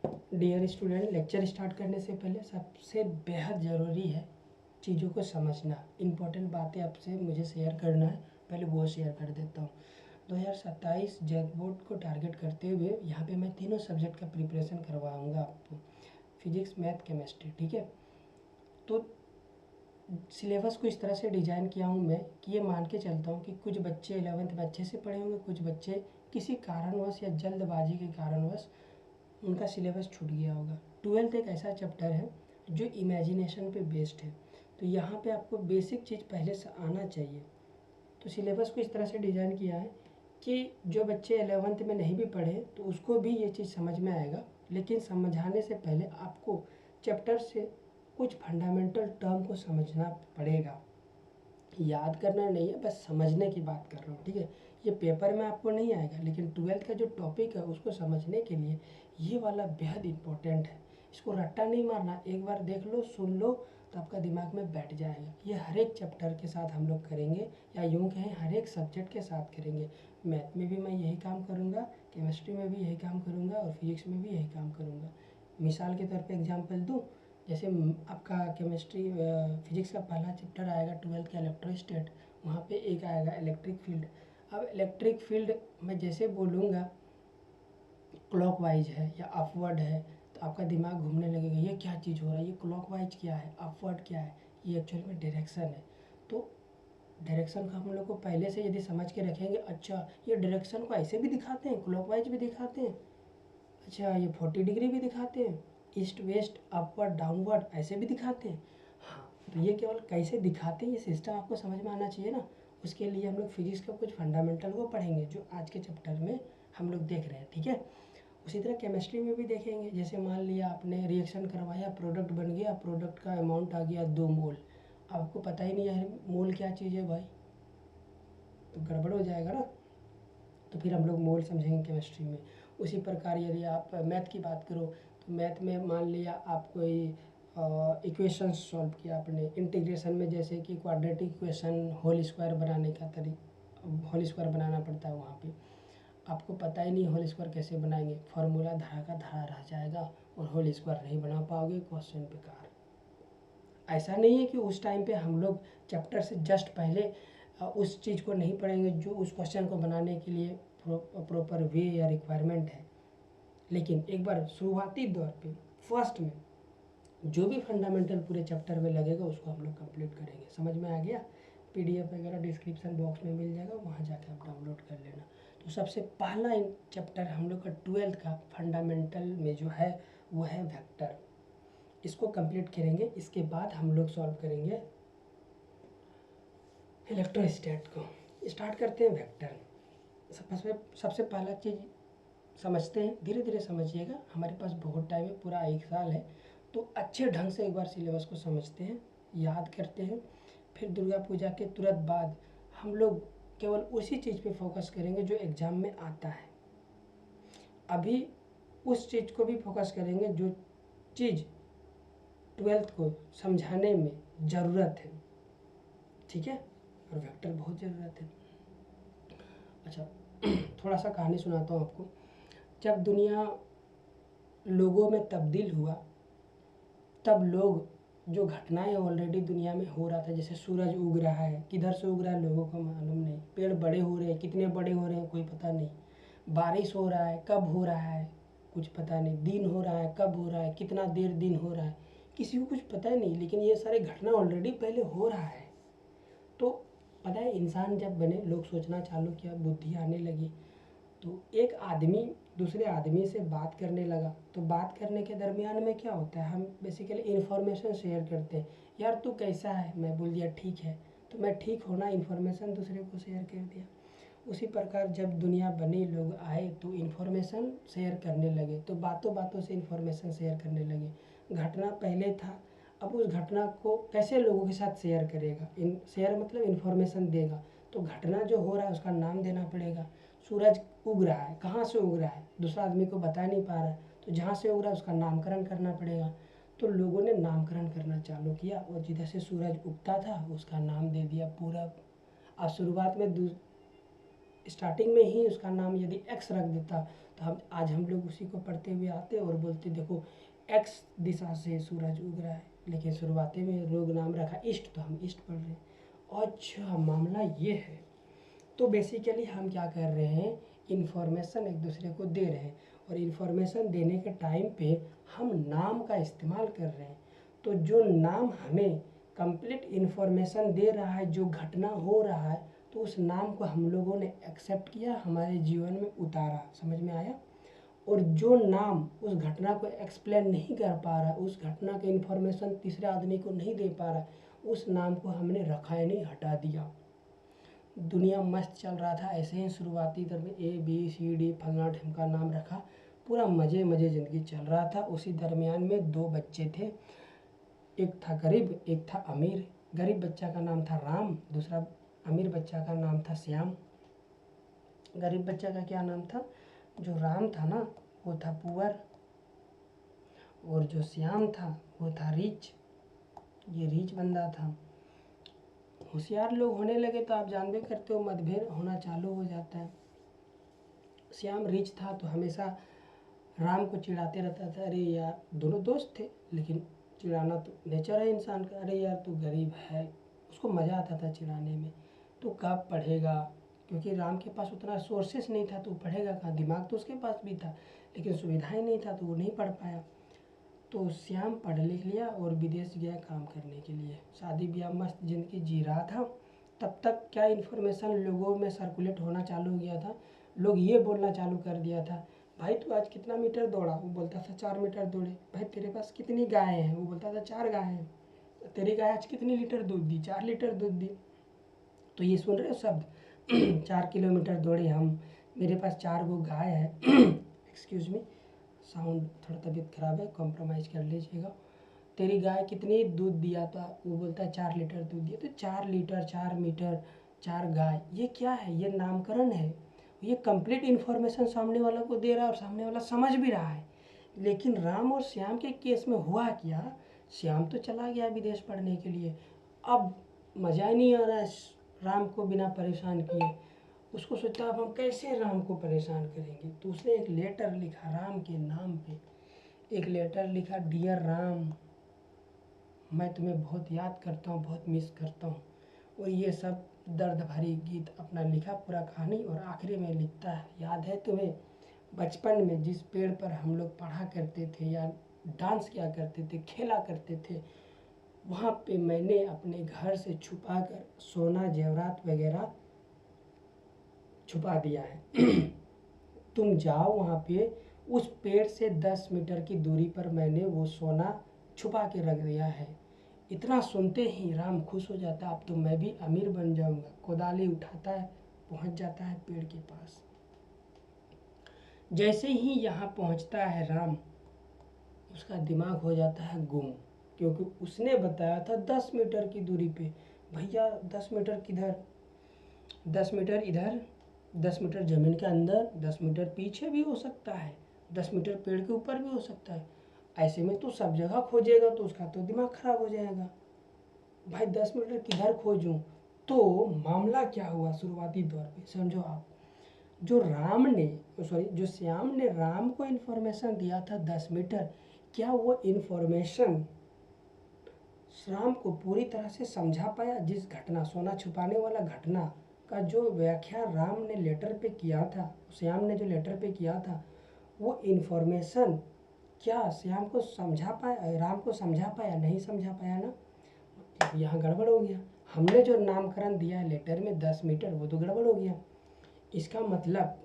Dear student, lecture start करने से पहले सबसे बेहद ज़रूरी है चीज़ों को समझना। इम्पोर्टेंट बातें आपसे मुझे शेयर करना है, पहले वो शेयर कर देता हूँ। 2027 जैक बोर्ड को टारगेट करते हुए यहाँ पे मैं तीनों सब्जेक्ट का प्रिपरेशन करवाऊँगा आपको, फिजिक्स, मैथ, केमिस्ट्री। ठीक है, तो सिलेबस को इस तरह से डिज़ाइन किया हूँ मैं कि ये मान के चलता हूँ कि कुछ बच्चे 11th में अच्छे से पढ़े होंगे, कुछ बच्चे किसी कारणवश या जल्दबाजी के कारणवश उनका सिलेबस छूट गया होगा। 12th एक ऐसा चैप्टर है जो इमेजिनेशन पे बेस्ड है, तो यहाँ पे आपको बेसिक चीज़ पहले से आना चाहिए। तो सिलेबस को इस तरह से डिज़ाइन किया है कि जो बच्चे 11th में नहीं भी पढ़े तो उसको भी ये चीज़ समझ में आएगा, लेकिन समझाने से पहले आपको चैप्टर से कुछ फंडामेंटल टर्म को समझना पड़ेगा। याद करना नहीं है, बस समझने की बात कर रहा हूँ। ठीक है, ये पेपर में आपको नहीं आएगा, लेकिन 12th का जो टॉपिक है उसको समझने के लिए ये वाला बेहद इम्पोर्टेंट है। इसको रट्टा नहीं मारना, एक बार देख लो, सुन लो, तो आपका दिमाग में बैठ जाएगा। ये हर एक चैप्टर के साथ हम लोग करेंगे, या यूँ कहें हर एक सब्जेक्ट के साथ करेंगे। मैथ में भी मैं यही काम करूँगा, केमिस्ट्री में भी यही काम करूँगा, और फिजिक्स में भी यही काम करूँगा। मिसाल के तौर पर एग्जाम्पल दूँ, जैसे आपका केमिस्ट्री फिजिक्स का पहला चैप्टर आएगा 12th का इलेक्ट्रोस्टैट, वहाँ पे एक आएगा इलेक्ट्रिक फील्ड। अब इलेक्ट्रिक फील्ड मैं जैसे बोलूँगा क्लॉकवाइज है या अपवर्ड है, तो आपका दिमाग घूमने लगेगा, ये क्या चीज़ हो रहा है, ये क्लॉकवाइज क्या है, अपवर्ड क्या है। ये एक्चुअली में डायरेक्शन है। तो डायरेक्शन को हम लोग को पहले से यदि समझ के रखेंगे, अच्छा ये डायरेक्शन को ऐसे भी दिखाते हैं, क्लॉकवाइज भी दिखाते हैं, अच्छा ये 40 डिग्री भी दिखाते हैं, ईस्ट वेस्ट अपवर्ड डाउनवर्ड ऐसे भी दिखाते हैं। हाँ, तो ये केवल कैसे दिखाते हैं ये सिस्टम आपको समझ में आना चाहिए ना। उसके लिए हम लोग फिजिक्स का कुछ फंडामेंटल को पढ़ेंगे जो आज के चैप्टर में हम लोग देख रहे हैं। ठीक है, उसी तरह केमिस्ट्री में भी देखेंगे। जैसे मान लिया आपने रिएक्शन करवाया, प्रोडक्ट बन गया, प्रोडक्ट का अमाउंट आ गया 2 मोल। आपको पता ही नहीं है मोल क्या चीज़ है भाई, तो गड़बड़ हो जाएगा ना। तो फिर हम लोग मोल समझेंगे केमिस्ट्री में। उसी प्रकार यदि आप मैथ की बात करो, तो मैथ में मान लिया आप कोई इक्वेशंस सॉल्व किया आपने इंटीग्रेशन में, जैसे कि क्वाड्रेटिक इक्वेशन होल स्क्वायर बनाने का होल स्क्वायर बनाना पड़ता है। वहाँ पे आपको पता ही नहीं होल स्क्वायर कैसे बनाएंगे, फार्मूला धरा का धरा रह जाएगा और होल स्क्वायर नहीं बना पाओगे, क्वेश्चन बेकार। ऐसा नहीं है कि उस टाइम पे हम लोग चैप्टर से जस्ट पहले उस चीज़ को नहीं पढ़ेंगे जो उस क्वेश्चन को बनाने के लिए प्रॉपर वे या रिक्वायरमेंट है, लेकिन एक बार शुरुआती दौर पे फर्स्ट में जो भी फंडामेंटल पूरे चैप्टर में लगेगा उसको हम लोग कंप्लीट करेंगे। समझ में आ गया? पीडीएफ वगैरह डिस्क्रिप्शन बॉक्स में मिल जाएगा, वहाँ जाके आप डाउनलोड कर लेना। तो सबसे पहला चैप्टर हम लोग का 12th का फंडामेंटल में जो है वो है वेक्टर। इसको कंप्लीट करेंगे, इसके बाद हम लोग सॉल्व करेंगे इलेक्ट्रोस्टैट को। स्टार्ट करते हैं वेक्टर। सबसे पहला चीज़ समझते हैं, धीरे धीरे समझिएगा, हमारे पास बहुत टाइम है, पूरा 1 साल है। तो अच्छे ढंग से एक बार सिलेबस को समझते हैं, याद करते हैं। फिर दुर्गा पूजा के तुरंत बाद हम लोग केवल उसी चीज़ पे फोकस करेंगे जो एग्ज़ाम में आता है। अभी उस चीज़ को भी फोकस करेंगे जो चीज़ 12th को समझाने में ज़रूरत है। ठीक है, और वेक्टर बहुत ज़रूरत है। अच्छा, थोड़ा सा कहानी सुनाता हूँ आपको। जब दुनिया लोगों में तब्दील हुआ, तब लोग जो घटनाएं ऑलरेडी दुनिया में हो रहा था, जैसे सूरज उग रहा है, किधर से उग रहा है लोगों को मालूम नहीं, पेड़ बड़े हो रहे हैं, कितने बड़े हो रहे हैं कोई पता नहीं, बारिश हो रहा है, कब हो रहा है कुछ पता नहीं, दिन हो रहा है, कब हो रहा है, कितना देर दिन हो रहा है, किसी को कुछ पता नहीं, लेकिन ये सारे घटना ऑलरेडी पहले हो रहा है। तो पता है, इंसान जब बने, लोग सोचना चालू किया, बुद्धि आने लगी, तो एक आदमी दूसरे आदमी से बात करने लगा। तो बात करने के दरमियान में क्या होता है, हम बेसिकली इन्फॉर्मेशन शेयर करते हैं। यार तू कैसा है, मैं बोल दिया ठीक है, तो मैं ठीक होना इन्फॉर्मेशन दूसरे को शेयर कर दिया। उसी प्रकार जब दुनिया बनी, लोग आए तो इन्फॉर्मेशन शेयर करने लगे, तो बातों बातों से इन्फॉर्मेशन शेयर करने लगे। घटना पहले था, अब उस घटना को कैसे लोगों के साथ शेयर करेगा, शेयर मतलब इन्फॉर्मेशन देगा। तो घटना जो हो रहा है उसका नाम देना पड़ेगा। सूरज उग रहा है, कहाँ से उग रहा है दूसरा आदमी को बता नहीं पा रहा है, तो जहाँ से उग रहा है उसका नामकरण करना पड़ेगा। तो लोगों ने नामकरण करना चालू किया, और जिधर से सूरज उगता था उसका नाम दे दिया पूरब। अब शुरुआत में स्टार्टिंग में ही उसका नाम यदि एक्स रख देता तो हम लोग उसी को पढ़ते हुए आते और बोलते देखो एक्स दिशा से सूरज उग रहा है, लेकिन शुरुआती में लोग नाम रखा ईस्ट, तो हम ईस्ट पढ़ रहे हैं। अच्छा मामला ये है। तो बेसिकली हम क्या कर रहे हैं, इन्फॉर्मेशन एक दूसरे को दे रहे हैं, और इन्फॉर्मेशन देने के टाइम पे हम नाम का इस्तेमाल कर रहे हैं। तो जो नाम हमें कंप्लीट इन्फॉर्मेशन दे रहा है, जो घटना हो रहा है, तो उस नाम को हम लोगों ने एक्सेप्ट किया, हमारे जीवन में उतारा। समझ में आया? और जो नाम उस घटना को एक्सप्लेन नहीं कर पा रहा, उस घटना के इन्फॉर्मेशन तीसरे आदमी को नहीं दे पा रहा, उस नाम को हमने रखा ही नहीं, हटा दिया। दुनिया मस्त चल रहा था, ऐसे ही शुरुआती दौर में ABCD फलना ढिमका नाम रखा, पूरा मज़े मज़े ज़िंदगी चल रहा था। उसी दरमियान में 2 बच्चे थे, एक था गरीब, एक था अमीर। गरीब बच्चा का नाम था राम, दूसरा अमीर बच्चा का नाम था श्याम। गरीब बच्चा का क्या नाम था? जो राम था ना, वो था पुअर, और जो श्याम था वो था रिच। ये रिच बंदा था। होशियार लोग होने लगे तो आप जानबे करते हो, मतभेद होना चालू हो जाता है। श्याम रिच था तो हमेशा राम को चिढ़ाते रहता था, अरे यार, दोनों दोस्त थे लेकिन चिढ़ाना तो नेचर है इंसान का, अरे यार तू गरीब है। उसको मज़ा आता था चिढ़ाने में। तो कब पढ़ेगा, क्योंकि राम के पास उतना सोर्सेस नहीं था, तो पढ़ेगा कहाँ? दिमाग तो उसके पास भी था लेकिन सुविधाएं नहीं था, तो वो नहीं पढ़ पाया। तो श्याम पढ़ लिख लिया और विदेश गया काम करने के लिए। शादी ब्याह मस्त ज़िंदगी जी रहा था। तब तक क्या इन्फॉर्मेशन लोगों में सर्कुलेट होना चालू हो गया था। लोग ये बोलना चालू कर दिया था, भाई तू आज कितना मीटर दौड़ा? वो बोलता था 4 मीटर दौड़े। भाई तेरे पास कितनी गायें हैं? वो बोलता था 4 गायें हैं। तेरी गाय आज कितनी लीटर दूध दी? 4 लीटर दूध दी। तो ये सुन रहे हो शब्द 4 किलोमीटर दौड़े हम, मेरे पास 4 गो गाय है। एक्सक्यूज मी, साउंड थोड़ा तबीयत खराब है, कॉम्प्रोमाइज़ कर लीजिएगा। तेरी गाय कितनी दूध दिया था? वो बोलता है 4 लीटर दूध दिया। तो 4 लीटर, 4 मीटर, 4 गाय, ये क्या है? ये नामकरण है। ये कंप्लीट इन्फॉर्मेशन सामने वाला को दे रहा है और सामने वाला समझ भी रहा है। लेकिन राम और श्याम के केस में हुआ क्या, श्याम तो चला गया विदेश पढ़ने के लिए, अब मज़ा ही नहीं आ रहा है राम को बिना परेशान किए। उसको सोचता अब हम कैसे राम को परेशान करेंगे, तो उसने एक लेटर लिखा राम के नाम पे। एक लेटर लिखा, डियर राम, मैं तुम्हें बहुत याद करता हूँ, बहुत मिस करता हूँ। और ये सब दर्द भरी गीत अपना लिखा पूरा कहानी, और आखिरी में लिखता है, याद है तुम्हें बचपन में जिस पेड़ पर हम लोग पढ़ा करते थे या डांस किया करते थे, खेला करते थे, वहाँ पे मैंने अपने घर से छुपा कर सोना जेवरात वगैरह छुपा दिया है। तुम जाओ वहाँ पे, उस पेड़ से 10 मीटर की दूरी पर मैंने वो सोना छुपा के रख दिया है। इतना सुनते ही राम खुश हो जाता है, अब तो मैं भी अमीर बन जाऊंगा। कोदाली उठाता है, पहुँच जाता है पेड़ के पास। जैसे ही यहाँ पहुँचता है राम, उसका दिमाग हो जाता है गुम, क्योंकि उसने बताया था 10 मीटर की दूरी पे। भैया 10 मीटर किधर? 10 मीटर इधर, 10 मीटर ज़मीन के अंदर, 10 मीटर पीछे भी हो सकता है, 10 मीटर पेड़ के ऊपर भी हो सकता है। ऐसे में तो सब जगह खोजेगा तो उसका तो दिमाग खराब हो जाएगा। भाई 10 मीटर किधर खोजूं? तो मामला क्या हुआ शुरुआती दौर पे, समझो आप। जो राम ने सॉरी जो श्याम ने राम को इन्फॉर्मेशन दिया था 10 मीटर, क्या वो इन्फॉर्मेशन राम को पूरी तरह से समझा पाया? जिस घटना, सोना छुपाने वाला घटना का जो व्याख्या राम ने लेटर पे किया था, श्याम ने जो लेटर पे किया था, वो इन्फॉर्मेशन क्या श्याम को समझा पाया, राम को समझा पाया? नहीं समझा पाया ना। यहाँ गड़बड़ हो गया। हमने जो नामकरण दिया है लेटर में 10 मीटर, वो तो गड़बड़ हो गया। इसका मतलब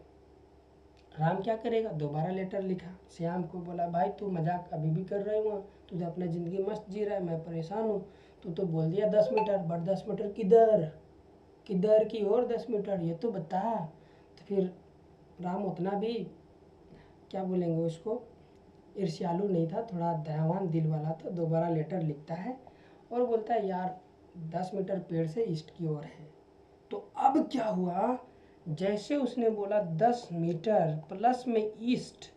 राम क्या करेगा, दोबारा लेटर लिखा, श्याम को बोला, भाई तू मजाक अभी भी कर रहे हो, तू तो अपना ज़िंदगी मस्त जी रहा है, मैं परेशान हूँ। तू तो बोल दिया 10 मीटर, बट 10 मीटर किधर, किधर की और 10 मीटर, ये तो बता। तो फिर राम उतना भी क्या बोलेंगे उसको, ईर्ष्यालु नहीं था, थोड़ा दयावान दिल वाला था। दोबारा लेटर लिखता है और बोलता है, यार 10 मीटर पेड़ से ईस्ट की ओर है। तो अब क्या हुआ, जैसे उसने बोला 10 मीटर प्लस में ईस्ट,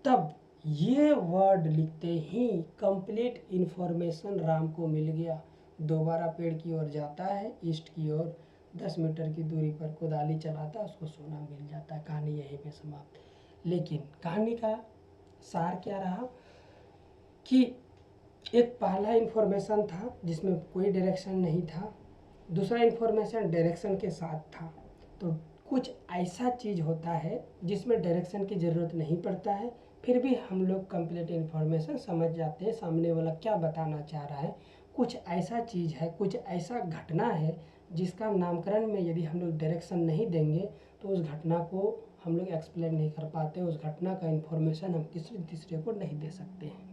तब ये वर्ड लिखते ही कंप्लीट इन्फॉर्मेशन राम को मिल गया। दोबारा पेड़ की ओर जाता है, ईस्ट की ओर, 10 मीटर की दूरी पर कुदाली चलाता उसको सोना मिल जाता। कहानी यहीं पे समाप्त। लेकिन कहानी का सार क्या रहा कि एक पहला इन्फॉर्मेशन था जिसमें कोई डायरेक्शन नहीं था, दूसरा इन्फॉर्मेशन डायरेक्शन के साथ था। तो कुछ ऐसा चीज़ होता है जिसमें डायरेक्शन की ज़रूरत नहीं पड़ता है, फिर भी हम लोग कंप्लीट इन्फॉर्मेशन समझ जाते हैं सामने वाला क्या बताना चाह रहा है। कुछ ऐसा चीज़ है, कुछ ऐसा घटना है जिसका नामकरण में यदि हम लोग डायरेक्शन नहीं देंगे तो उस घटना को हम लोग एक्सप्लेन नहीं कर पाते, उस घटना का इन्फॉर्मेशन हम किसी तीसरे को नहीं दे सकते हैं।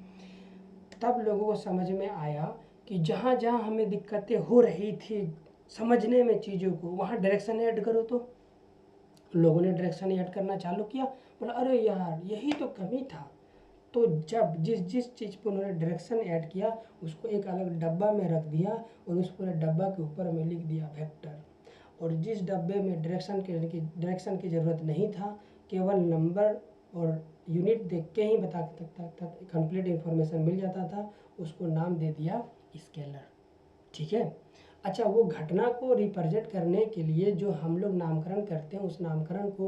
तब लोगों को समझ में आया कि जहाँ जहाँ हमें दिक्कतें हो रही थी समझने में चीज़ों को, वहाँ डायरेक्शन ऐड करो। तो लोगों ने डायरेक्शन ऐड करना चालू किया, बोला अरे यार यही तो कमी था। तो जब जिस जिस चीज़ पर उन्होंने डायरेक्शन ऐड किया उसको एक अलग डब्बा में रख दिया और उस पूरे डब्बा के ऊपर में लिख दिया वेक्टर। और जिस डब्बे में डायरेक्शन की ज़रूरत नहीं था, केवल नंबर और यूनिट देख के ही बता सकता था, कंप्लीट इन्फॉर्मेशन मिल जाता था, उसको नाम दे दिया स्केलर। ठीक है। अच्छा, वो घटना को रिप्रेजेंट करने के लिए जो हम लोग नामकरण करते हैं उस नामकरण को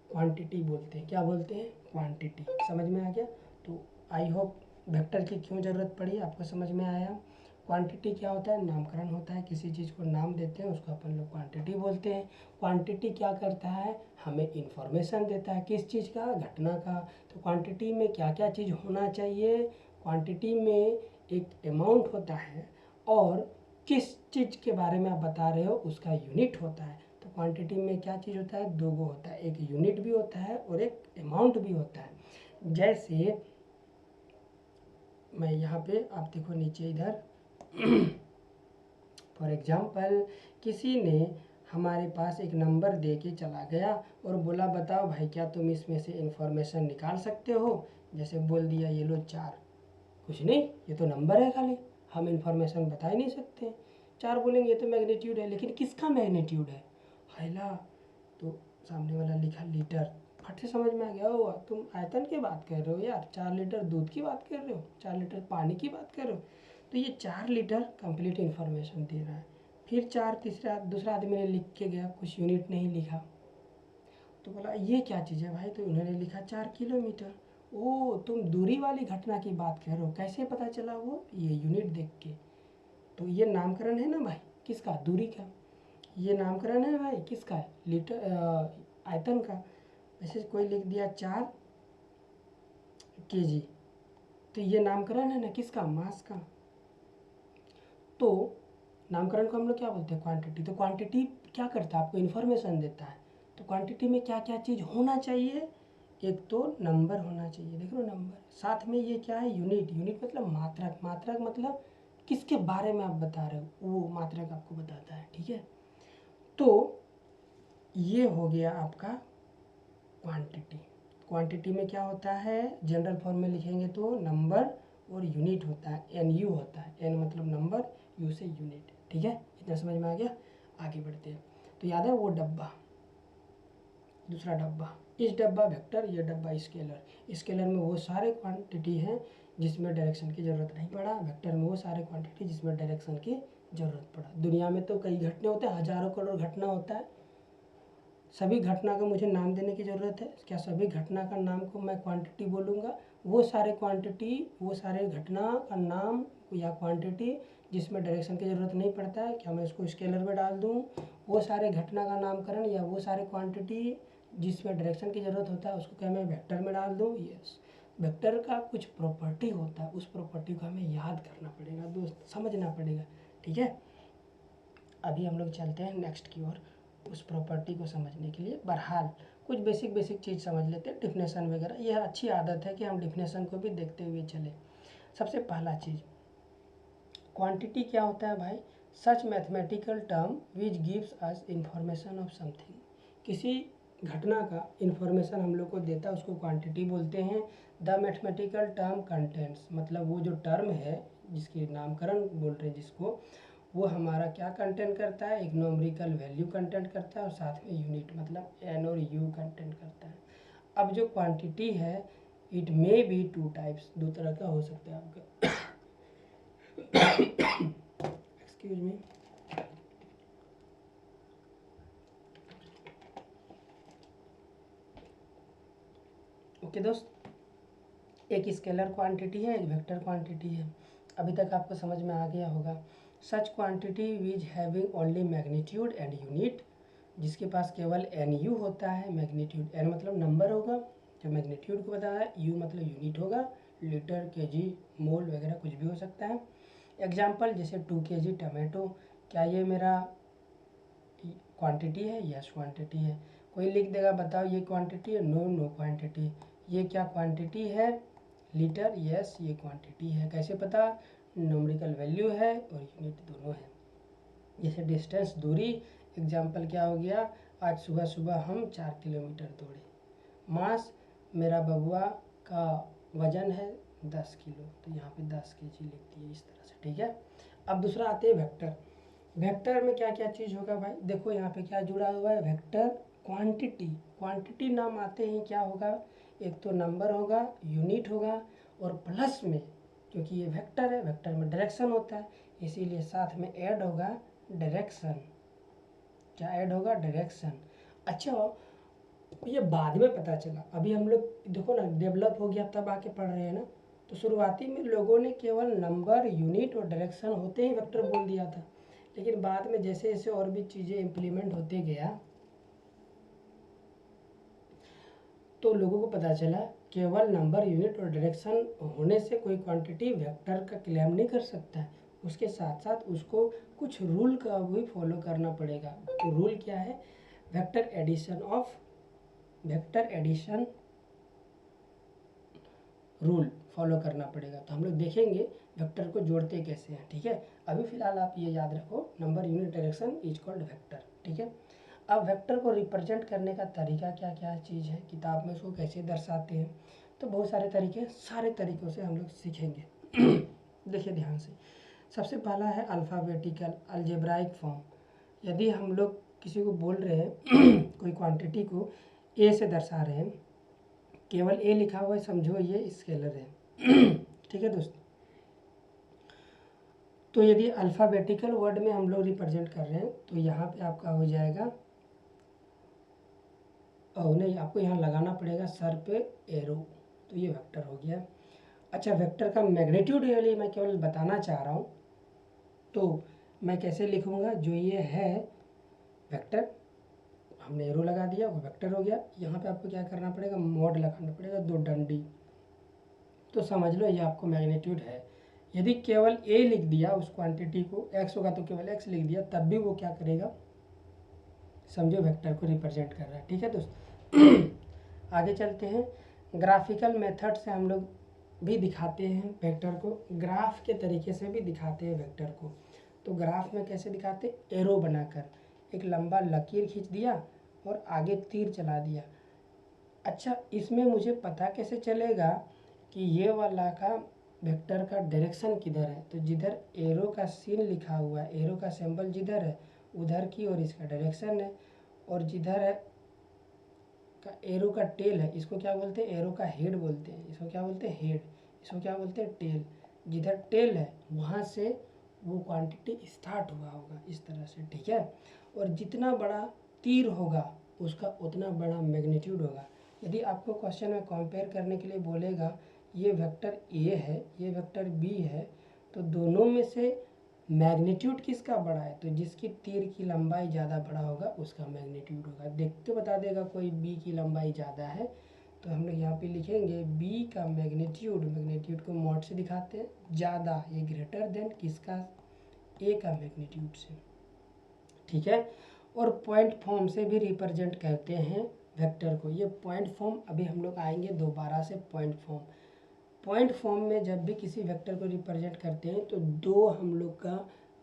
क्वांटिटी बोलते हैं। क्या बोलते हैं? क्वांटिटी। समझ में आ गया? तो आई होप वेक्टर की क्यों ज़रूरत पड़ी आपको समझ में आया। क्वांटिटी क्या होता है? नामकरण होता है, किसी चीज़ को नाम देते हैं उसको अपन लोग क्वांटिटी बोलते हैं। क्वांटिटी क्या करता है? हमें इंफॉर्मेशन देता है। किस चीज़ का? घटना का। तो क्वांटिटी में क्या क्या चीज़ होना चाहिए? क्वांटिटी में एक अमाउंट होता है और किस चीज़ के बारे में आप बता रहे हो उसका यूनिट होता है। तो क्वांटिटी में क्या चीज़ होता है? दो गो होता है, एक यूनिट भी होता है और एक अमाउंट भी होता है। जैसे मैं यहाँ पे आप देखो नीचे इधर फॉर एग्जाम्पल किसी ने हमारे पास एक नंबर दे के चला गया और बोला बताओ भाई क्या तुम इसमें से इंफॉर्मेशन निकाल सकते हो। जैसे बोल दिया ये लो 4, कुछ नहीं ये तो नंबर है, खाली हम इंफॉर्मेशन बता ही नहीं सकते। 4 बोलेंगे ये तो मैग्नीट्यूड है, लेकिन किसका मैग्नीट्यूड है? हैला। तो सामने वाला लिखा लीटर, फट से समझ में आ गया हुआ तुम आयतन की बात कर रहे हो यार, 4 लीटर दूध की बात कर रहे हो, 4 लीटर पानी की बात कर रहे हो। तो ये 4 लीटर कंप्लीट इन्फॉर्मेशन दे रहा है। फिर 4 दूसरा आदमी ने लिख के गया, कुछ यूनिट नहीं लिखा, तो बोला ये क्या चीज़ है भाई? तो उन्होंने लिखा 4 किलोमीटर। ओ तुम दूरी वाली घटना की बात कर रहे हो, कैसे पता चला? वो ये यूनिट देख के। तो ये नामकरण है ना भाई, किसका? दूरी का। ये नामकरण है भाई किसका? लीटर आयतन का। वैसे कोई लिख दिया 4 kg, तो ये नामकरण है ना किसका? मास का। तो नामकरण को हम लोग क्या बोलते हैं? क्वांटिटी। तो क्वांटिटी क्या करता है? आपको इन्फॉर्मेशन देता है। तो क्वांटिटी में क्या क्या चीज़ होना चाहिए? एक तो नंबर होना चाहिए, देख लो नंबर, साथ में ये क्या है? यूनिट। यूनिट मतलब मात्रक। मात्रक मतलब किसके बारे में आप बता रहे हो, वो मात्रक आपको बताता है। ठीक है। तो ये हो गया आपका क्वांटिटी। क्वांटिटी में क्या होता है? जनरल फॉर्म में लिखेंगे तो नंबर और यूनिट होता है, NU होता है। N मतलब नंबर, U से यूनिट। ठीक है, इतना समझ में आ गया। आगे बढ़ते हैं। तो याद है वो डब्बा, दूसरा डब्बा, इस डब्बा वेक्टर, ये डब्बा स्केलर। स्केलर में वो सारे क्वांटिटी हैं जिसमें डायरेक्शन की ज़रूरत नहीं पड़ा, वेक्टर में वो सारे क्वांटिटी जिसमें डायरेक्शन की ज़रूरत पड़ा। दुनिया में तो कई घटने होते हैं, हज़ारों करोड़ घटना होता है। सभी घटना का मुझे नाम देने की ज़रूरत है क्या? सभी घटना का नाम को मैं क्वांटिटी बोलूँगा? वो सारे क्वांटिटी, वो सारे घटना का नाम या क्वांटिटी जिसमें डायरेक्शन की ज़रूरत नहीं पड़ता है, क्या मैं उसको स्केलर में डाल दूँ? वो सारे घटना का नामकरण या वो सारे क्वांटिटी जिसमें डायरेक्शन की ज़रूरत होता है उसको क्या मैं वेक्टर में डाल दूँ? यस। वेक्टर का कुछ प्रॉपर्टी होता है, उस प्रॉपर्टी को हमें याद करना पड़ेगा दोस्त, समझना पड़ेगा। ठीक है, अभी हम लोग चलते हैं नेक्स्ट की ओर उस प्रॉपर्टी को समझने के लिए। बहरहाल कुछ बेसिक चीज़ समझ लेते हैं, डिफिनेशन वगैरह। यह अच्छी आदत है कि हम डिफिनेशन को भी देखते हुए चले। सबसे पहला चीज़, क्वांटिटी क्या होता है भाई? Such mathematical term which gives us information of something. किसी घटना का इंफॉर्मेशन हम लोग को देता है उसको क्वांटिटी बोलते हैं। द मैथमेटिकल टर्म कंटेंट्स, मतलब वो जो टर्म है जिसके नामकरण बोल रहे हैं जिसको, वो हमारा क्या कंटेंट करता है? एक न्यूमेरिकल वैल्यू कंटेंट करता है और साथ में यूनिट मतलब N और U कंटेंट करता है। अब जो क्वांटिटी है इट मे बी 2 टाइप्स, 2 तरह का हो सकता है आपका। Excuse me. ओके दोस्त, एक स्केलर क्वांटिटी है, एक वेक्टर क्वांटिटी है। अभी तक आपको समझ में आ गया होगा। Such quantity which having only magnitude and unit, जिसके पास केवल एन यू होता है। मैग्नीट्यूड, एन मतलब नंबर होगा जो मैग्नीट्यूड को बताया है, यू मतलब यूनिट होगा, लीटर, केजी, मोल वगैरह कुछ भी हो सकता है। एग्जाम्पल जैसे 2 kg टमाटो, क्या ये मेरा क्वांटिटी है? यस क्वांटिटी है। कोई लिख देगा बताओ ये क्वांटिटी है? No, no quantity. ये क्या क्वांटिटी है? लीटर, यस ये क्वांटिटी है। कैसे पता? न्यूमेरिकल वैल्यू है और यूनिट दोनों है। जैसे डिस्टेंस, दूरी, एग्जाम्पल क्या हो गया, आज सुबह सुबह हम 4 किलोमीटर दौड़े। मास, मेरा बबुआ का वजन है 10 किलो, तो यहाँ पे 10 kg लिख दिए इस तरह से, ठीक है। अब दूसरा आते हैं वेक्टर। वेक्टर में क्या क्या चीज़ होगा भाई? देखो यहाँ पे क्या जुड़ा हुआ है, वेक्टर क्वांटिटी। क्वांटिटी नाम आते ही क्या होगा, एक तो नंबर होगा, यूनिट होगा, और प्लस में क्योंकि ये वेक्टर है, वेक्टर में डायरेक्शन होता है, इसीलिए साथ में ऐड होगा डायरेक्शन। क्या ऐड होगा? डायरेक्शन। अच्छा, ये बाद में पता चला, अभी हम लोग देखो ना डेवलप हो गया तब आके पढ़ रहे हैं ना। तो शुरुआती में लोगों ने केवल नंबर, यूनिट और डायरेक्शन होते ही वेक्टर बोल दिया था, लेकिन बाद में जैसे जैसे और भी चीज़ें इम्प्लीमेंट होते गया तो लोगों को पता चला केवल नंबर, यूनिट और डायरेक्शन होने से कोई क्वांटिटी वेक्टर का क्लेम नहीं कर सकता है। उसके साथ साथ उसको कुछ रूल का भी फॉलो करना पड़ेगा। तो रूल क्या है? वेक्टर एडिशन रूल फॉलो करना पड़ेगा। तो हम लोग देखेंगे वेक्टर को जोड़ते कैसे हैं, ठीक है। अभी फिलहाल आप ये याद रखो, number, unit, direction is called vector, ठीक है। अब वेक्टर को रिप्रेजेंट करने का तरीका क्या क्या चीज़ है, किताब में उसको कैसे दर्शाते हैं, तो बहुत सारे तरीके, सारे तरीक़ों से हम लोग सीखेंगे। देखिए ध्यान से, सबसे पहला है अल्फ़ाबेटिकल अलजेब्राइक फॉर्म। यदि हम लोग किसी को बोल रहे हैं कोई क्वांटिटी को ए से दर्शा रहे हैं, केवल ए लिखा हुआ है, समझो ये स्केलर है ठीक है दोस्त। तो यदि अल्फ़ाबेटिकल वर्ड में हम लोग रिप्रेजेंट कर रहे हैं तो यहाँ पे आपका हो जाएगा, नहीं आपको यहाँ लगाना पड़ेगा सर पे एरो, तो ये वेक्टर हो गया। अच्छा, वेक्टर का मैग्नीट्यूड वाली मैं केवल बताना चाह रहा हूँ, तो मैं कैसे लिखूँगा? जो ये है वेक्टर, हमने एरो लगा दिया, वो वेक्टर हो गया। यहाँ पे आपको क्या करना पड़ेगा? मॉड लगाना पड़ेगा, 2 डंडी, तो समझ लो ये आपको मैग्नीट्यूड है। यदि केवल ए लिख दिया उस क्वांटिटी को, एक्स होगा तो केवल एक्स लिख दिया, तब भी वो क्या करेगा? समझो वेक्टर को रिप्रेजेंट कर रहा है, ठीक है दोस्त। आगे चलते हैं, ग्राफिकल मेथड से हम लोग भी दिखाते हैं वेक्टर को, ग्राफ के तरीके से भी दिखाते हैं वेक्टर को। तो ग्राफ में कैसे दिखाते? एरो बनाकर एक लंबा लकीर खींच दिया और आगे तीर चला दिया। अच्छा, इसमें मुझे पता कैसे चलेगा कि ये वाला का वेक्टर का डायरेक्शन किधर है? तो जिधर एरो का सीन लिखा हुआ है, एरो का सिंबल जिधर है उधर की और इसका डायरेक्शन है, और जिधर है का एरो का टेल है, इसको क्या बोलते हैं? एरो का हेड बोलते हैं। इसको क्या बोलते हैं? हेड। इसको क्या बोलते हैं? टेल। जिधर टेल है वहाँ से वो क्वांटिटी स्टार्ट हुआ होगा इस तरह से, ठीक है। और जितना बड़ा तीर होगा उसका उतना बड़ा मैग्नीट्यूड होगा। यदि आपको क्वेश्चन में कंपेयर करने के लिए बोलेगा ये वेक्टर ए है, ये वेक्टर बी है, तो दोनों में से मैग्नीट्यूड किसका बड़ा है? तो जिसकी तीर की लंबाई ज़्यादा बड़ा होगा उसका मैग्नीट्यूड होगा। देख के बता देगा कोई बी की लंबाई ज़्यादा है, तो हम लोग यहाँ पे लिखेंगे बी का मैग्नीट्यूड, मैग्नीट्यूड को मॉड से दिखाते हैं, ज़्यादा, ये ग्रेटर देन किसका? ए का मैग्नीट्यूड से, ठीक है। और पॉइंट फॉर्म से भी रिप्रेजेंट करते हैं वेक्टर को। ये पॉइंट फॉर्म अभी हम लोग आएंगे दोबारा से पॉइंट फॉर्म। पॉइंट फॉर्म में जब भी किसी वेक्टर को रिप्रेजेंट करते हैं तो 2 हम लोग का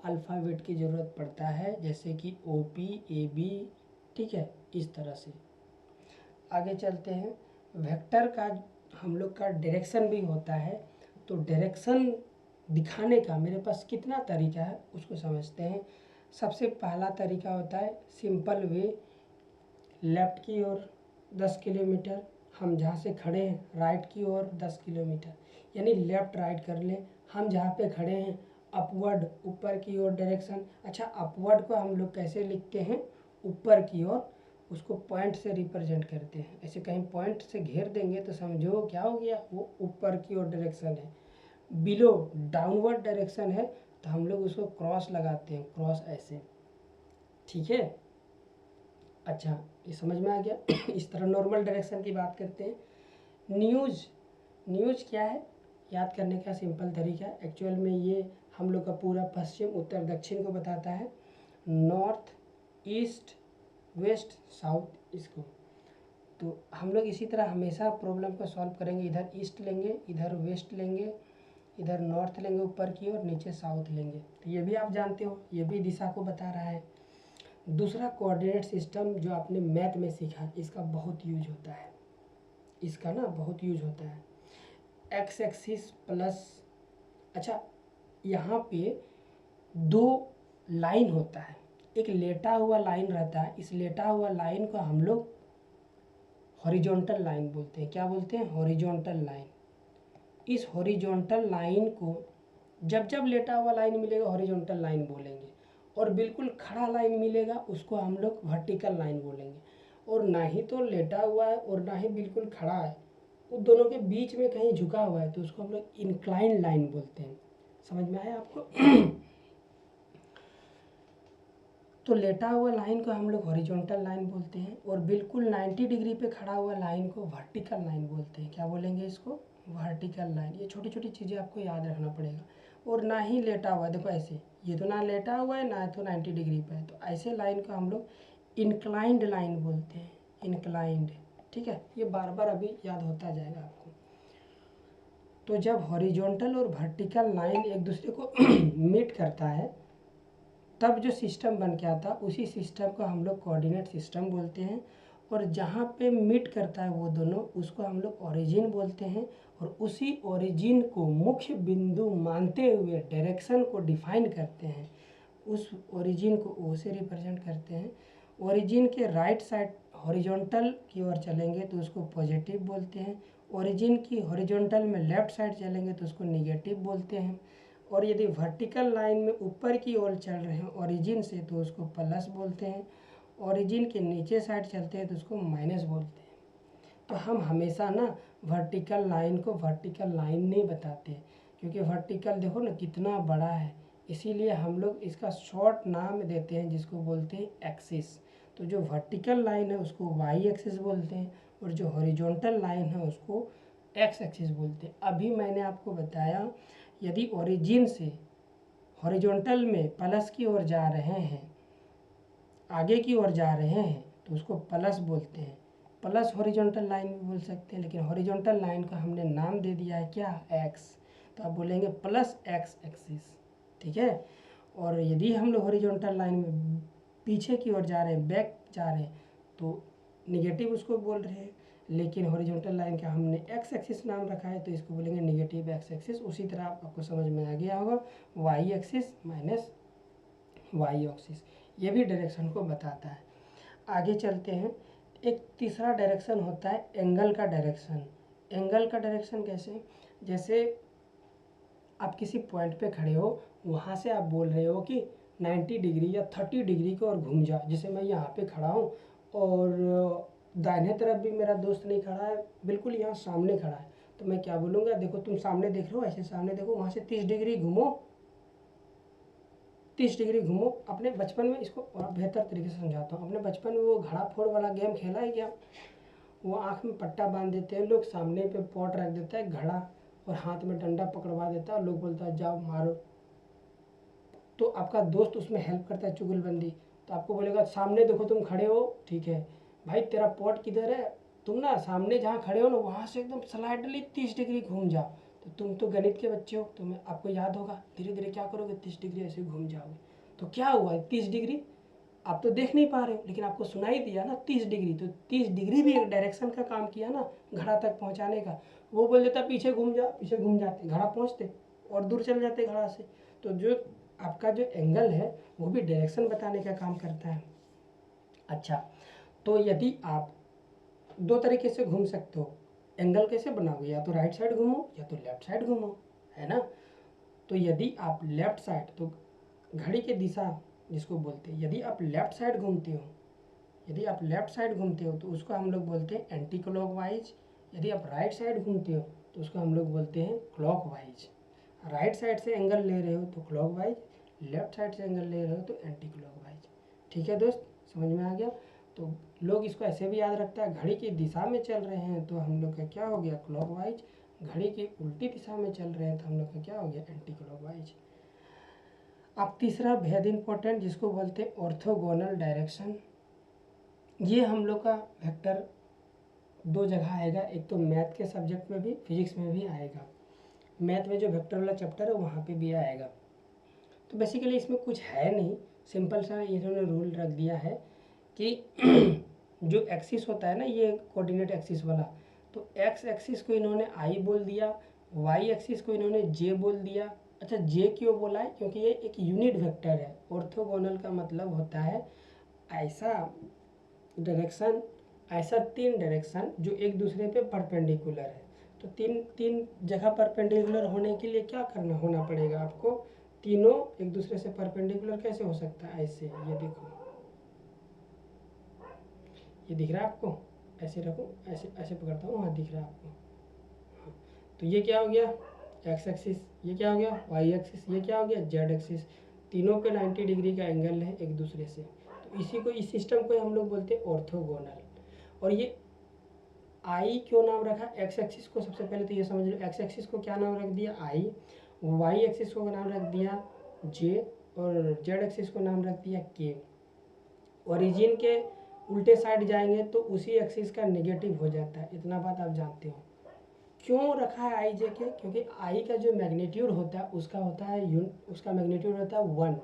अल्फ़ाबेट की ज़रूरत पड़ता है, जैसे कि OP, AB, ठीक है, इस तरह से। आगे चलते हैं, वेक्टर का हम लोग का डायरेक्शन भी होता है। तो डायरेक्शन दिखाने का मेरे पास कितना तरीका है उसको समझते हैं। सबसे पहला तरीका होता है सिंपल वे, लेफ़्ट की ओर 10 किलोमीटर, हम जहाँ से खड़े हैं राइट की ओर 10 किलोमीटर, यानी लेफ़्ट राइट कर लें। हम जहाँ पे खड़े हैं अपवर्ड, ऊपर की ओर डायरेक्शन। अच्छा, अपवर्ड को हम लोग कैसे लिखते हैं? ऊपर की ओर उसको पॉइंट से रिप्रेजेंट करते हैं। ऐसे कहीं पॉइंट से घेर देंगे तो समझो क्या हो गया, वो ऊपर की ओर डायरेक्शन है। बिलो डाउनवर्ड डायरेक्शन है तो हम लोग उसको क्रॉस लगाते हैं, क्रॉस ऐसे, ठीक है। अच्छा, ये समझ में आ गया। इस तरह नॉर्मल डायरेक्शन की बात करते हैं। न्यूज़, न्यूज़ क्या है याद करने का सिंपल तरीका है। एक्चुअल में ये हम लोग का पूरा पश्चिम उत्तर दक्षिण को बताता है, नॉर्थ ईस्ट वेस्ट साउथ इसको। तो हम लोग इसी तरह हमेशा प्रॉब्लम को सॉल्व करेंगे, इधर ईस्ट लेंगे, इधर वेस्ट लेंगे, इधर नॉर्थ लेंगे ऊपर की और नीचे साउथ लेंगे। तो ये भी आप जानते हो, ये भी दिशा को बता रहा है। दूसरा कोऑर्डिनेट सिस्टम जो आपने मैथ में सीखा, इसका बहुत यूज होता है, इसका ना बहुत यूज होता है। एक्स एक्सिस प्लस, अच्छा यहाँ पे दो लाइन होता है, एक लेटा हुआ लाइन रहता है, इस लेटा हुआ लाइन को हम लोग हॉरिजॉन्टल लाइन बोलते हैं। क्या बोलते हैं? Horizontal line. इस हॉरिजॉन्टल लाइन को जब जब लेटा हुआ लाइन मिलेगा हॉरिजॉन्टल लाइन बोलेंगे, और बिल्कुल खड़ा लाइन मिलेगा उसको हम लोग वर्टिकल लाइन बोलेंगे। और ना ही तो लेटा हुआ है और ना ही बिल्कुल खड़ा है, उन दोनों के बीच में कहीं झुका हुआ है तो उसको हम लोग इंक्लाइन लाइन बोलते हैं। समझ में आया आपको? तो लेटा हुआ लाइन को हम लोग हॉरिजॉन्टल लाइन बोलते हैं, और बिल्कुल 90 डिग्री पे खड़ा हुआ लाइन को वर्टिकल लाइन बोलते हैं। क्या बोलेंगे इसको? Vertical line. ये छोटी छोटी चीज़ें आपको याद रखना पड़ेगा। और ना ही लेटा हुआ, देखो ऐसे, ये तो ना लेटा हुआ है ना तो 90 डिग्री पे है, तो ऐसे लाइन को हम लोग इंक्लाइंड लाइन बोलते हैं, इंक्लाइंड। ठीक है, ये बार बार अभी याद होता जाएगा आपको। तो जब हॉरिजॉन्टल और वर्टिकल लाइन एक दूसरे को मीट करता है तब जो सिस्टम बन के आता है उसी सिस्टम को हम लोग कोऑर्डिनेट सिस्टम बोलते हैं। और जहाँ पे मीट करता है वो दोनों, उसको हम लोग ओरिजिन बोलते हैं। और उसी ओरिजिन को मुख्य बिंदु मानते हुए डायरेक्शन को डिफाइन करते हैं। उस ओरिजिन को ओ से रिप्रेजेंट करते हैं। ओरिजिन के राइट साइड हॉरिजॉन्टल की ओर चलेंगे तो उसको पॉजिटिव बोलते हैं। ओरिजिन की हॉरिजॉन्टल में लेफ्ट साइड चलेंगे तो उसको निगेटिव बोलते हैं। और यदि वर्टिकल लाइन में ऊपर की ओर चल रहे हैं ओरिजिन से तो उसको प्लस बोलते हैं। ओरिजिन के नीचे साइड चलते हैं तो उसको माइनस बोलते हैं। तो हम हमेशा ना वर्टिकल लाइन को वर्टिकल लाइन नहीं बताते, क्योंकि वर्टिकल देखो ना कितना बड़ा है, इसीलिए हम लोग इसका शॉर्ट नाम देते हैं जिसको बोलते हैं एक्सिस। तो जो वर्टिकल लाइन है उसको वाई एक्सिस बोलते हैं, और जो हॉरिजॉन्टल लाइन है उसको एक्स एक्सिस बोलते हैं। अभी मैंने आपको बताया यदि ओरिजिन से हॉरिजॉन्टल में प्लस की ओर जा रहे हैं, आगे की ओर जा रहे हैं तो उसको प्लस बोलते हैं। प्लस हॉरिजॉन्टल लाइन भी बोल सकते हैं, लेकिन हॉरिजॉन्टल लाइन का हमने नाम दे दिया है क्या? एक्स। तो आप बोलेंगे प्लस एक्स एक्सिस, ठीक है। और यदि हम लोग हॉरिजॉन्टल लाइन में पीछे की ओर जा रहे हैं, बैक जा रहे हैं, तो निगेटिव उसको बोल रहे हैं। लेकिन हॉरिजॉन्टल लाइन का हमने एक्स एक्सिस नाम रखा है तो इसको बोलेंगे निगेटिव एक्स एक्सिस। उसी तरह आपको समझ में आ गया होगा, Y axis minus Y axis, ये भी डायरेक्शन को बताता है। आगे चलते हैं। एक तीसरा डायरेक्शन होता है एंगल का डायरेक्शन। एंगल का डायरेक्शन कैसे? जैसे आप किसी पॉइंट पे खड़े हो, वहाँ से आप बोल रहे हो कि 90 डिग्री या 30 डिग्री को और घूम जा। जैसे मैं यहाँ पे खड़ा हूँ और दाहिने तरफ भी मेरा दोस्त नहीं खड़ा है, बिल्कुल यहाँ सामने खड़ा है, तो मैं क्या बोलूँगा? देखो तुम सामने देख रहे हो, ऐसे सामने देखो, वहाँ से 30 डिग्री घूमो, 30 डिग्री घूमो। अपने बचपन में इसको और बेहतर तरीके से समझाता हूँ। अपने बचपन में वो घड़ा फोड़ वाला गेम खेला है क्या? वो आँख में पट्टा बांध देते हैं लोग, सामने पे पॉट रख देता है घड़ा, और हाथ में डंडा पकड़वा देता है और लोग बोलता है जाओ मारो। तो आपका दोस्त उसमें हेल्प करता है चुगलबंदी, तो आपको बोलेगा सामने देखो तुम खड़े हो, ठीक है भाई तेरा पॉट किधर है, तुम ना सामने जहाँ खड़े हो ना वहाँ से एकदम स्लाइडली 30 डिग्री घूम जाओ। तो तुम तो गणित के बच्चे हो, तुम्हें आपको याद होगा, धीरे धीरे क्या करोगे? 30 डिग्री ऐसे घूम जाओगे। तो क्या हुआ? 30 डिग्री आप तो देख नहीं पा रहे हो, लेकिन आपको सुनाई दिया ना 30 डिग्री, तो 30 डिग्री भी एक डायरेक्शन का काम किया ना घड़ा तक पहुंचाने का। वो बोल देता पीछे घूम जाओ, पीछे घूम जाते, घड़ा पहुंचते और दूर चल जाते घड़ा से। तो जो आपका जो एंगल है वो भी डायरेक्शन बताने का काम करता है। अच्छा, तो यदि आप दो तरीके से घूम सकते हो, एंगल कैसे बनाओगे? या तो राइट साइड घूमो या तो लेफ्ट साइड घूमो, है ना। तो यदि आप लेफ्ट साइड, तो घड़ी की दिशा जिसको बोलते हैं, यदि आप लेफ्ट साइड घूमते हो, यदि आप लेफ्ट साइड घूमते हो तो उसको हम लोग बोलते हैं एंटी क्लॉकवाइज। यदि आप राइट साइड घूमते हो तो उसको हम लोग बोलते हैं क्लॉकवाइज। राइट साइड से एंगल ले रहे हो तो क्लॉकवाइज, लेफ्ट साइड से एंगल ले रहे हो तो एंटी क्लॉकवाइज। ठीक है दोस्त, समझ में आ गया। तो लोग इसको ऐसे भी याद रखता है, घड़ी की दिशा में चल रहे हैं तो हम लोग का क्या हो गया क्लॉकवाइज, घड़ी की उल्टी दिशा में चल रहे हैं तो हम लोग का क्या हो गया एंटी क्लॉकवाइज। अब तीसरा बेहद इंपॉर्टेंट जिसको बोलते हैं ऑर्थोगोनल डायरेक्शन। ये हम लोग का वेक्टर दो जगह आएगा, एक तो मैथ के सब्जेक्ट में भी, फिजिक्स में भी आएगा। मैथ में जो वेक्टर वाला चैप्टर है वहाँ पे भी आएगा। तो बेसिकली इसमें कुछ है नहीं, सिंपल सा इन्होंने रूल रख दिया है कि जो एक्सिस होता है ना, ये कोऑर्डिनेट एक्सिस वाला, तो एक्स एक्सिस को इन्होंने आई बोल दिया, वाई एक्सिस को इन्होंने जे बोल दिया। अच्छा, जे क्यों बोला है, क्योंकि ये एक यूनिट वेक्टर है। ऑर्थोगोनल का मतलब होता है ऐसा डायरेक्शन, ऐसा तीन डायरेक्शन जो एक दूसरे पे परपेंडिकुलर है। तो तीन तीन जगह परपेंडिकुलर होने के लिए क्या करना होना पड़ेगा आपको, तीनों एक दूसरे से परपेंडिकुलर कैसे हो सकता है, ऐसे, ये देखो, ये दिख रहा है आपको, ऐसे रखो, ऐसे ऐसे पकड़ता हूँ, हाँ दिख रहा है आपको। हाँ, तो ये क्या हो गया एक्स एक्सिस, ये क्या हो गया वाई एक्सिस, ये क्या हो गया जेड एक्सिस। तीनों पे 90 डिग्री का एंगल है एक दूसरे से। तो इसी को, इस सिस्टम को हम लोग बोलते हैं ऑर्थोगोनल। और ये आई क्यों नाम रखा, एक्स एक्सिस को सबसे पहले तो ये समझ लो, एक्स एक्सिस को क्या नाम रख दिया आई, वाई एक्सिस को नाम रख दिया जे, और जेड एक्सिस को नाम रख दिया के। ओरिजिन के उल्टे साइड जाएंगे तो उसी एक्सिस का नेगेटिव हो जाता है, इतना बात आप जानते हो। क्यों रखा है आई जे के, क्योंकि आई का जो मैग्नीट्यूड होता है उसका होता है उसका मैग्नीट्यूड होता है 1,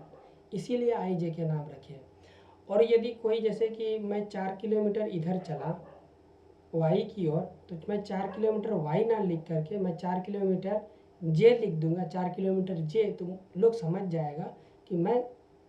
इसीलिए आई जे के नाम रखे। और यदि कोई, जैसे कि मैं 4 किलोमीटर इधर चला वाई की ओर, तो मैं 4 किलोमीटर वाई ना लिख करके मैं 4 किलोमीटर जे लिख दूंगा, 4 किलोमीटर जे, तो लोग समझ जाएगा कि मैं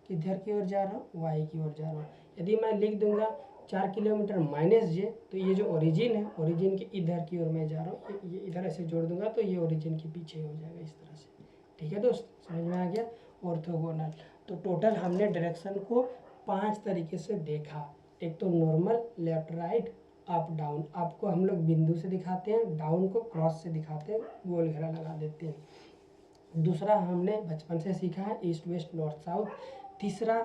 किधर की ओर जा रहा हूँ, वाई की ओर जा रहा हूँ। यदि मैं लिख दूंगा 4 किलोमीटर माइनस जे, तो ये जो ओरिजिन है, ओरिजिन के इधर की ओर मैं जा रहा हूँ, ये इधर ऐसे जोड़ दूंगा तो ये ओरिजिन के पीछे हो जाएगा इस तरह से। ठीक है दोस्त, समझ में आ गया ऑर्थोगोनल। तो टोटल हमने डायरेक्शन को 5 तरीके से देखा। एक तो normal, left right, up down, up को हम लोग बिंदु से दिखाते हैं, डाउन को क्रॉस से दिखाते हैं, गोल घेरा लगा देते हैं। दूसरा हमने बचपन से सीखा है ईस्ट वेस्ट नॉर्थ साउथ। तीसरा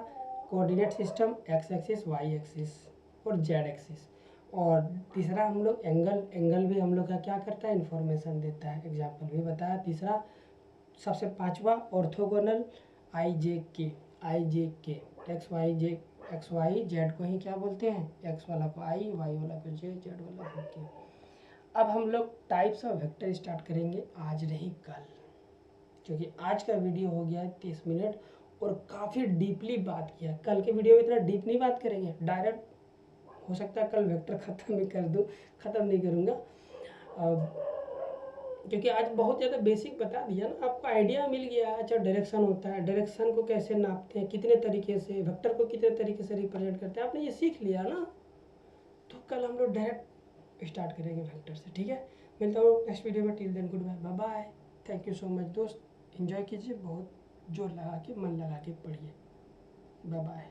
coordinate system X axis Y axis और जेड एक्सिस। और तीसरा हम लोग एंगल, एंगल भी हम लोग का क्या करता है इन्फॉर्मेशन देता है, एग्जाम्पल भी बताया। तीसरा, सबसे पांचवा ऑर्थोगोनल आई जे के, आई जे के, एक्स वाई जे, एक्स वाई जेड को ही क्या बोलते हैं, एक्स वाला को आई, वाई वाला को जे, जेड वाला को के। अब हम लोग टाइप्स ऑफ वेक्टर स्टार्ट करेंगे, आज नहीं कल, क्योंकि आज का वीडियो हो गया है 30 मिनट और काफ़ी डीपली बात किया। कल के वीडियो में इतना डीप नहीं बात करेंगे, डायरेक्ट हो सकता है कल वेक्टर ख़त्म ही कर दूँ, ख़त्म नहीं करूँगा, क्योंकि आज बहुत ज़्यादा बेसिक बता दिया ना, आपको आइडिया मिल गया। अच्छा, डायरेक्शन होता है, डायरेक्शन को कैसे नापते हैं, कितने तरीके से, वेक्टर को कितने तरीके से रिप्रेजेंट करते हैं, आपने ये सीख लिया ना। तो कल हम लोग डायरेक्ट स्टार्ट करेंगे वेक्टर से। ठीक है, मिलता हूँ नेक्स्ट वीडियो में, till then good bye, bye bye, thank you so much दोस्त, एंजॉय कीजिए, बहुत जोर लगा के, मन लगा के पढ़िए, बाय बाय।